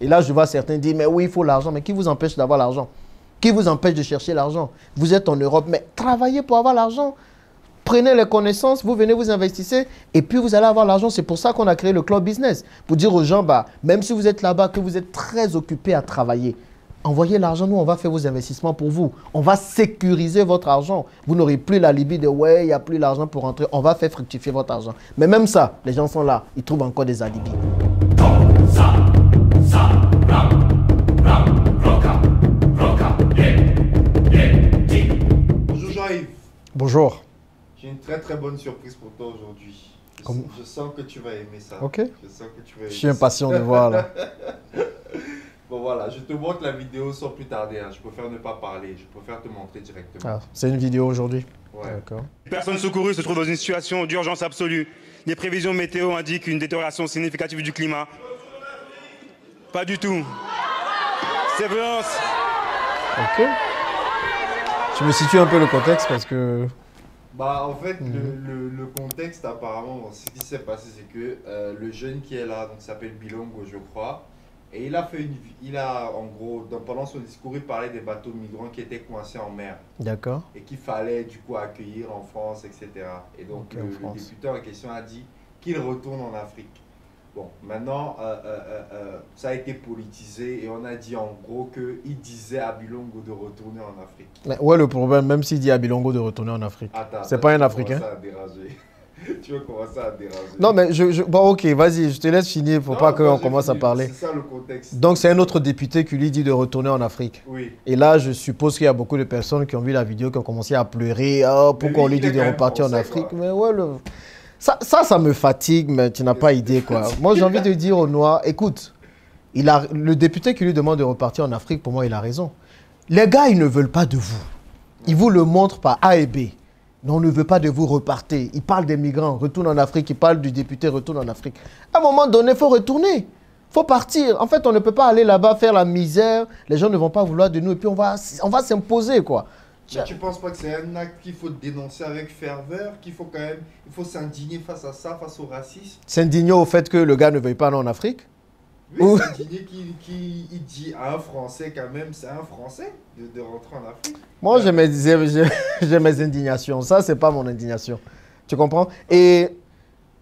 Et là, je vois certains dire, mais oui, il faut l'argent. Mais qui vous empêche d'avoir l'argent? Qui vous empêche de chercher l'argent? Vous êtes en Europe, mais travaillez pour avoir l'argent. Prenez les connaissances, vous venez, vous investissez, et puis vous allez avoir l'argent. C'est pour ça qu'on a créé le Club Business. Pour dire aux gens, bah, même si vous êtes là-bas, que vous êtes très occupés à travailler, envoyez l'argent, nous, on va faire vos investissements pour vous. On va sécuriser votre argent. Vous n'aurez plus l'alibi de « ouais, il n'y a plus l'argent pour rentrer ». On va faire fructifier votre argent. Mais même ça, les gens sont là, ils trouvent encore des alibis. Bonjour Jean-Yves. Bonjour. J'ai une très bonne surprise pour toi aujourd'hui. Je sens que tu vas aimer ça. Ok. Je sens que tu vas aimer Je suis impatient de voir là. Bon voilà, je te montre la vidéo sans plus tarder. Hein. Je préfère ne pas parler, je préfère te montrer directement. Ah, c'est une vidéo aujourd'hui. Ouais. D'accord. Personnes secourues se trouvent dans une situation d'urgence absolue. Les prévisions météo indiquent une détérioration significative du climat. Pas du tout. C'est violence. Ok. Je me situe un peu le contexte parce que... Bah en fait, le contexte apparemment, ce qui s'est passé, c'est que le jeune qui est là, donc s'appelle Bilongo, je crois, et il a en gros, pendant son discours, il parlait des bateaux migrants qui étaient coincés en mer. D'accord. Et qu'il fallait du coup accueillir en France, etc. Et donc le député en question a dit qu'il retourne en Afrique. Bon, maintenant, ça a été politisé et on a dit en gros qu'il disait à Bilongo de retourner en Afrique. Mais ouais, le problème, même s'il dit à Bilongo de retourner en Afrique, c'est pas un Africain. Tu vas commencer à déranger. Non, mais bon, ok, vas-y, je te laisse finir pour pas qu'on commence à parler. C'est ça le contexte. Donc, c'est un autre député qui lui dit de retourner en Afrique. Oui. Et là, je suppose qu'il y a beaucoup de personnes qui ont vu la vidéo, qui ont commencé à pleurer. Oh, pourquoi on lui dit de repartir en Afrique? Mais ouais, ça me fatigue, mais tu n'as pas idée, quoi. Moi, j'ai envie de dire aux Noirs, écoute, le député qui lui demande de repartir en Afrique, pour moi, il a raison. Les gars, ils ne veulent pas de vous. Ils vous le montrent par A et B. Non, on ne veut pas de vous, repartir. Ils parlent des migrants, retourne en Afrique. Ils parlent du député, retourne en Afrique. À un moment donné, il faut retourner. Il faut partir. En fait, on ne peut pas aller là-bas faire la misère. Les gens ne vont pas vouloir de nous et puis on va s'imposer, quoi. Mais tu ne penses pas que c'est un acte qu'il faut dénoncer avec ferveur, qu'il faut quand même, il faut s'indigner face à ça, face au racisme? S'indigner au fait que le gars ne veuille pas aller en Afrique? Oui, s'indigner qu'il dit à un Français quand même, c'est un Français de rentrer en Afrique. Moi, j'ai mes indignations. Ça, ce n'est pas mon indignation. Tu comprends? Et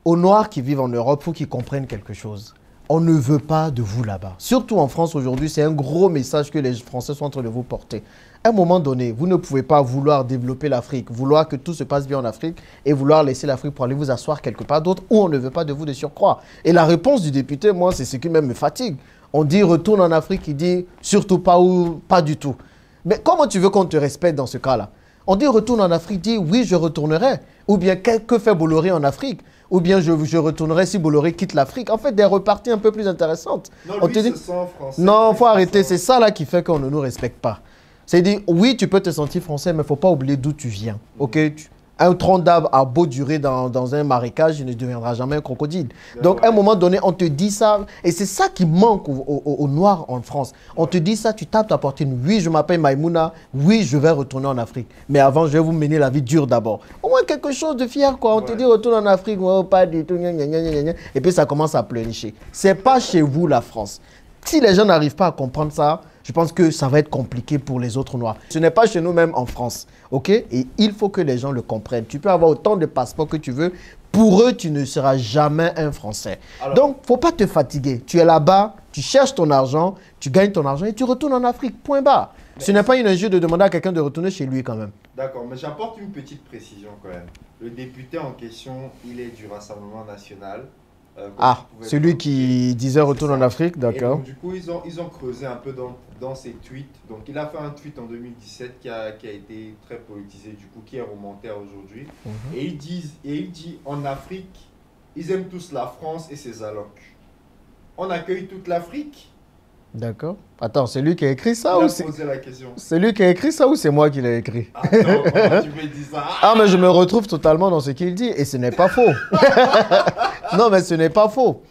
aux Noirs qui vivent en Europe, il faut qu'ils comprennent quelque chose. On ne veut pas de vous là-bas. Surtout en France aujourd'hui, c'est un gros message que les Français sont en train de vous porter. À un moment donné, vous ne pouvez pas vouloir développer l'Afrique, vouloir que tout se passe bien en Afrique et vouloir laisser l'Afrique pour aller vous asseoir quelque part d'autre où on ne veut pas de vous de surcroît. Et la réponse du député, moi, c'est ce qui même me fatigue. On dit retourne en Afrique, il dit surtout pas ou pas du tout. Mais comment tu veux qu'on te respecte dans ce cas-là? On dit retourne en Afrique, dit oui, je retournerai. Ou bien que fait Bolloré en Afrique? Ou bien je retournerai si Bolloré quitte l'Afrique. En fait, des reparties un peu plus intéressantes. Non, on lui, te dit... se sent français. Non, il faut arrêter. C'est ça là qui fait qu'on ne nous respecte pas. C'est-à-dire, oui, tu peux te sentir français, mais il ne faut pas oublier d'où tu viens. Ok? Un tronc d'arbre a beau durer dans un marécage, il ne deviendra jamais un crocodile. Donc, à un moment donné, on te dit ça. Et c'est ça qui manque aux Noirs en France. On te dit ça, tu tapes ta poitrine. Oui, je m'appelle Maïmouna. Oui, je vais retourner en Afrique. Mais avant, je vais vous mener la vie dure d'abord. Au moins quelque chose de fier, quoi. On te dit retourne en Afrique. Oh, pas du tout. Gna, gna, gna, gna, gna. Et puis, ça commence à pleurnicher. Ce n'est pas chez vous, la France. Si les gens n'arrivent pas à comprendre ça, je pense que ça va être compliqué pour les autres Noirs. Ce n'est pas chez nous même en France, ok? Et il faut que les gens le comprennent. Tu peux avoir autant de passeports que tu veux. Pour eux, tu ne seras jamais un Français. Alors, donc, il ne faut pas te fatiguer. Tu es là-bas, tu cherches ton argent, tu gagnes ton argent et tu retournes en Afrique. Point barre. Ce n'est pas une injure de demander à quelqu'un de retourner chez lui quand même. D'accord, mais j'apporte une petite précision quand même. Le député en question, il est du Rassemblement national. Celui qui disait retourne en Afrique, d'accord. Du coup, ils ont creusé un peu dans ses tweets. Donc, il a fait un tweet en 2017 qui a été très politisé, du coup, qui est remonté à aujourd'hui. Et il dit, en Afrique, ils aiment tous la France et ses allocs. On accueille toute l'Afrique. D'accord. Attends, c'est lui qui a écrit ça ou c'est... C'est lui qui a écrit ça ou c'est moi qui l'ai écrit? Attends, comment tu me dis ça? Ah, mais je me retrouve totalement dans ce qu'il dit et ce n'est pas faux. Non, mais ce n'est pas faux.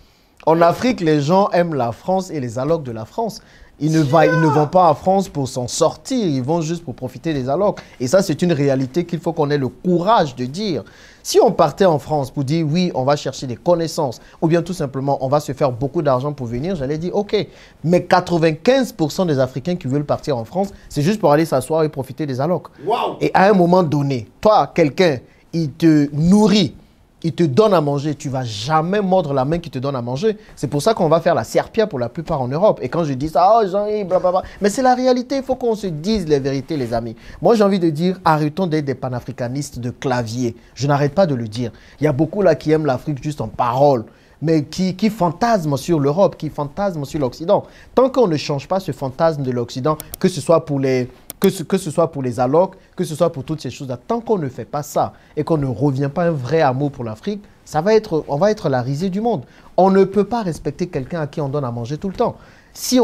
En Afrique, les gens aiment la France et les allocs de la France. Ils ne vont pas en France pour s'en sortir, ils vont juste pour profiter des allocs. Et ça, c'est une réalité qu'il faut qu'on ait le courage de dire. Si on partait en France pour dire oui, on va chercher des connaissances, ou bien tout simplement, on va se faire beaucoup d'argent pour venir, j'allais dire ok. Mais 95% des Africains qui veulent partir en France, c'est juste pour aller s'asseoir et profiter des allocs. Wow. Et à un moment donné, toi, quelqu'un, il te nourrit, il te donne à manger, tu ne vas jamais mordre la main qui te donne à manger. C'est pour ça qu'on va faire la serpillère pour la plupart en Europe. Et quand je dis ça, oh Jean-Yves, blablabla. Mais c'est la réalité, il faut qu'on se dise les vérités, les amis. Moi, j'ai envie de dire, arrêtons d'être des panafricanistes de clavier. Je n'arrête pas de le dire. Il y a beaucoup là qui aiment l'Afrique juste en parole, mais qui fantasment sur l'Europe, qui fantasment sur l'Occident. Tant qu'on ne change pas ce fantasme de l'Occident, que ce soit pour les... Que ce soit pour les allocs, que ce soit pour toutes ces choses-là, tant qu'on ne fait pas ça et qu'on ne revient pas un vrai amour pour l'Afrique, on va être la risée du monde. On ne peut pas respecter quelqu'un à qui on donne à manger tout le temps. Si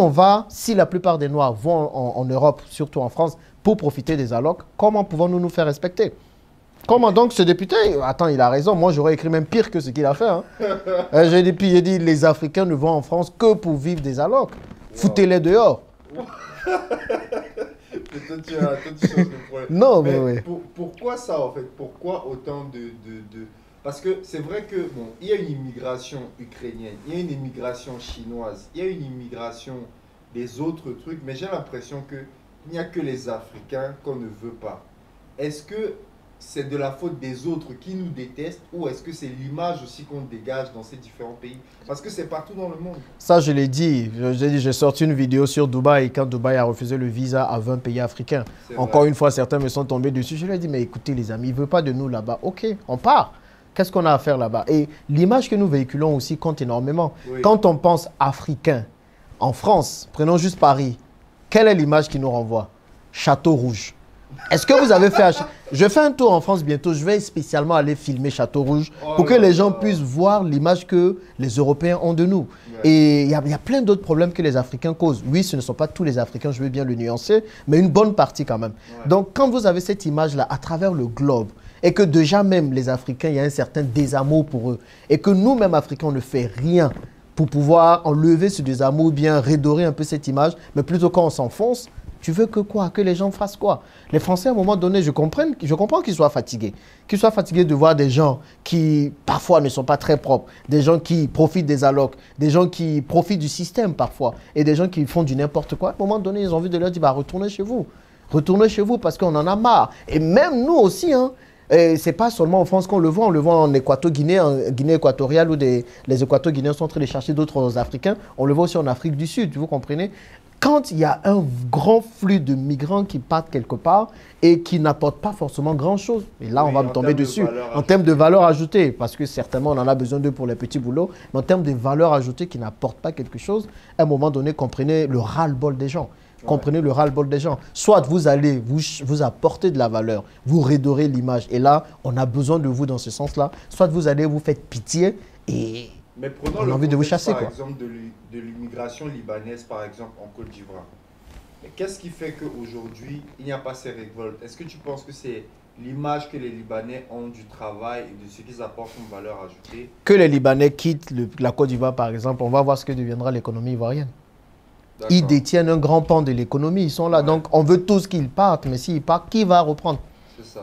la plupart des Noirs vont en Europe, surtout en France, pour profiter des allocs, comment pouvons-nous nous faire respecter? Comment donc ce député, attends, il a raison, moi j'aurais écrit même pire que ce qu'il a fait. Hein. J'ai dit, les Africains ne vont en France que pour vivre des allocs. Foutez-les dehors. Toi, tu changes le problème. Non, mais oui. Pourquoi ça, en fait? Pourquoi autant de... Parce que c'est vrai que, bon, il y a une immigration ukrainienne, il y a une immigration chinoise, il y a une immigration des autres trucs, mais j'ai l'impression qu'il n'y a que les Africains qu'on ne veut pas. Est-ce que c'est de la faute des autres qui nous détestent ou est-ce que c'est l'image aussi qu'on dégage dans ces différents pays? Parce que c'est partout dans le monde. Ça, je l'ai dit. J'ai sorti une vidéo sur Dubaï quand Dubaï a refusé le visa à 20 pays africains. Encore une fois, certains me sont tombés dessus. Je leur ai dit, mais écoutez les amis, il ne veut pas de nous là-bas. Ok, on part. Qu'est-ce qu'on a à faire là-bas? Et l'image que nous véhiculons aussi compte énormément. Oui. Quand on pense africain, en France, prenons juste Paris, quelle est l'image qui nous renvoie? Château Rouge. Est-ce que vous avez fait... Je fais un tour en France bientôt. Je vais spécialement aller filmer Château Rouge pour que les gens puissent voir l'image que les Européens ont de nous. Ouais. Et il y a plein d'autres problèmes que les Africains causent. Oui, ce ne sont pas tous les Africains, je veux bien le nuancer, mais une bonne partie quand même. Ouais. Donc, quand vous avez cette image-là à travers le globe et que déjà même les Africains, il y a un certain désamour pour eux et que nous-mêmes Africains, on ne fait rien pour pouvoir enlever ce désamour ou bien redorer un peu cette image, mais plutôt quand on s'enfonce, tu veux que quoi? Que les gens fassent quoi? Les Français, à un moment donné, je comprends qu'ils soient fatigués. Qu'ils soient fatigués de voir des gens qui, parfois, ne sont pas très propres. Des gens qui profitent des allocs. Des gens qui profitent du système, parfois. Et des gens qui font du n'importe quoi. À un moment donné, ils ont envie de leur dire, bah, retournez chez vous. Retournez chez vous parce qu'on en a marre. Et même nous aussi, hein. Ce n'est pas seulement en France qu'on le voit. On le voit en Équato-Guinée, en Guinée équatoriale, où les Équato-Guinéens sont en train de chercher d'autres Africains. On le voit aussi en Afrique du Sud, vous comprenez? Quand il y a un grand flux de migrants qui partent quelque part et qui n'apportent pas forcément grand-chose, et là, oui, on va me tomber dessus, en termes de valeur ajoutée, parce que certainement, on en a besoin d'eux pour les petits boulots, mais en termes de valeur ajoutée qui n'apportent pas quelque chose, à un moment donné, comprenez le ras-le-bol des gens. Ouais. Comprenez le ras-le-bol des gens. Soit vous allez vous apporter de la valeur, vous redorez l'image, et là, on a besoin de vous dans ce sens-là. Soit vous allez vous faire pitié et... Mais prenons le envie de vous chasser, par exemple de l'immigration libanaise, par exemple, en Côte d'Ivoire. Qu'est-ce qui fait qu'aujourd'hui, il n'y a pas ces révoltes? Est-ce que tu penses que c'est l'image que les Libanais ont du travail et de ce qu'ils apportent comme valeur ajoutée? Que les Libanais quittent la Côte d'Ivoire, par exemple, on va voir ce que deviendra l'économie ivoirienne. Ils détiennent un grand pan de l'économie, ils sont là. Ouais. Donc, on veut tous qu'ils partent, mais s'ils partent, qui va reprendre?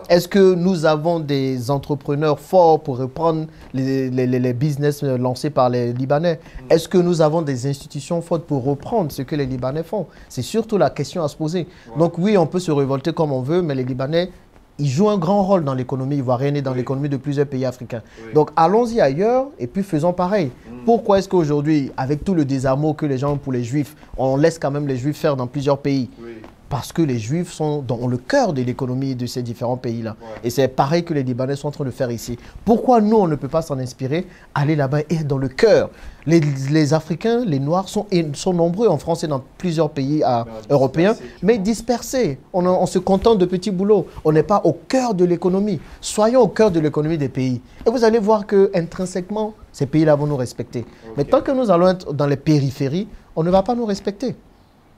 Est-ce que nous avons des entrepreneurs forts pour reprendre les business lancés par les Libanais? Est-ce que nous avons des institutions fortes pour reprendre ce que les Libanais font? C'est surtout la question à se poser. Ouais. Donc oui, on peut se révolter comme on veut, mais les Libanais, ils jouent un grand rôle dans l'économie ivoirienne et dans l'économie de plusieurs pays africains. Oui. Donc allons-y ailleurs et puis faisons pareil. Pourquoi est-ce qu'aujourd'hui, avec tout le désamour que les gens ont pour les Juifs, on laisse quand même les Juifs faire dans plusieurs pays? Parce que les Juifs sont dans le cœur de l'économie de ces différents pays-là. Ouais. Et c'est pareil que les Libanais sont en train de faire ici. Pourquoi nous, on ne peut pas s'en inspirer, aller là-bas et être dans le cœur? Les Africains, les Noirs sont nombreux en France et dans plusieurs pays européens, mais dispersés. On se contente de petits boulots. On n'est pas au cœur de l'économie. Soyons au cœur de l'économie des pays. Et vous allez voir qu'intrinsèquement, ces pays-là vont nous respecter. Okay. Mais tant que nous allons être dans les périphéries, on ne va pas nous respecter.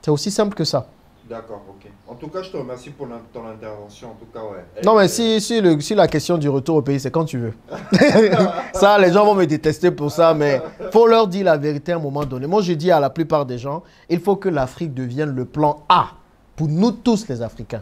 C'est aussi simple que ça. D'accord, ok. En tout cas, je te remercie pour ton intervention. En tout cas, ouais. Non, mais si la question du retour au pays, c'est quand tu veux. Ça, les gens vont me détester pour ça, mais il faut leur dire la vérité à un moment donné. Moi, je dis à la plupart des gens, il faut que l'Afrique devienne le plan A pour nous tous les Africains.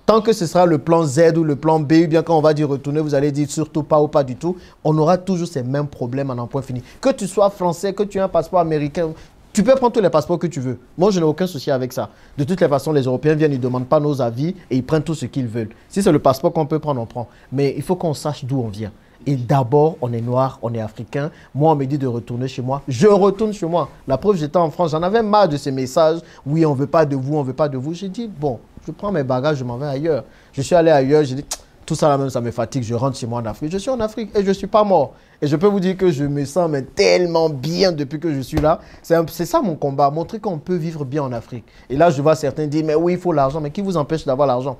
Tant que ce sera le plan Z ou le plan B, ou bien quand on va dire retourner, vous allez dire surtout pas ou pas du tout, on aura toujours ces mêmes problèmes en un point fini. Que tu sois français, que tu aies un passeport américain, tu peux prendre tous les passeports que tu veux. Moi, je n'ai aucun souci avec ça. De toutes les façons, les Européens viennent, ils ne demandent pas nos avis et ils prennent tout ce qu'ils veulent. Si c'est le passeport qu'on peut prendre, on prend. Mais il faut qu'on sache d'où on vient. Et d'abord, on est noir, on est africain. Moi, on me dit de retourner chez moi. Je retourne chez moi. La preuve, j'étais en France, j'en avais marre de ces messages. Oui, on ne veut pas de vous, on ne veut pas de vous. J'ai dit, bon, je prends mes bagages, je m'en vais ailleurs. Je suis allé ailleurs, j'ai dit, tout ça là même, ça me fatigue. Je rentre chez moi en Afrique. Je suis en Afrique et je ne suis pas mort. Et je peux vous dire que je me sens mais, tellement bien depuis que je suis là. C'est ça mon combat, montrer qu'on peut vivre bien en Afrique. Et là, je vois certains dire, mais oui, il faut l'argent. Mais qui vous empêche d'avoir l'argent?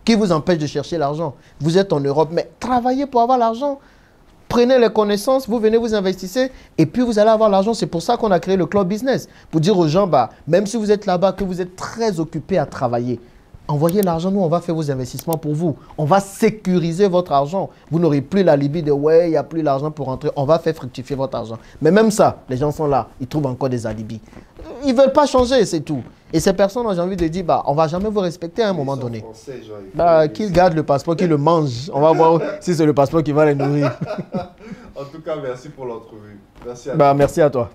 Qui vous empêche de chercher l'argent? Vous êtes en Europe, mais travaillez pour avoir l'argent. Prenez les connaissances, vous venez, vous investissez et puis vous allez avoir l'argent. C'est pour ça qu'on a créé le Club Business. Pour dire aux gens, bah, même si vous êtes là-bas, que vous êtes très occupés à travailler, envoyez l'argent, nous on va faire vos investissements pour vous. On va sécuriser votre argent. Vous n'aurez plus l'alibi de ouais, il n'y a plus l'argent pour rentrer. On va faire fructifier votre argent. Mais même ça, les gens sont là, ils trouvent encore des alibis. Ils ne veulent pas changer, c'est tout. Et ces personnes, j'ai envie de dire, bah, on ne va jamais vous respecter à un moment donné. Français, genre, Bah, qu'ils gardent le passeport, qu'ils le mangent. On va voir si c'est le passeport qui va les nourrir. En tout cas, merci pour l'entrevue. Merci à Bah, merci à toi.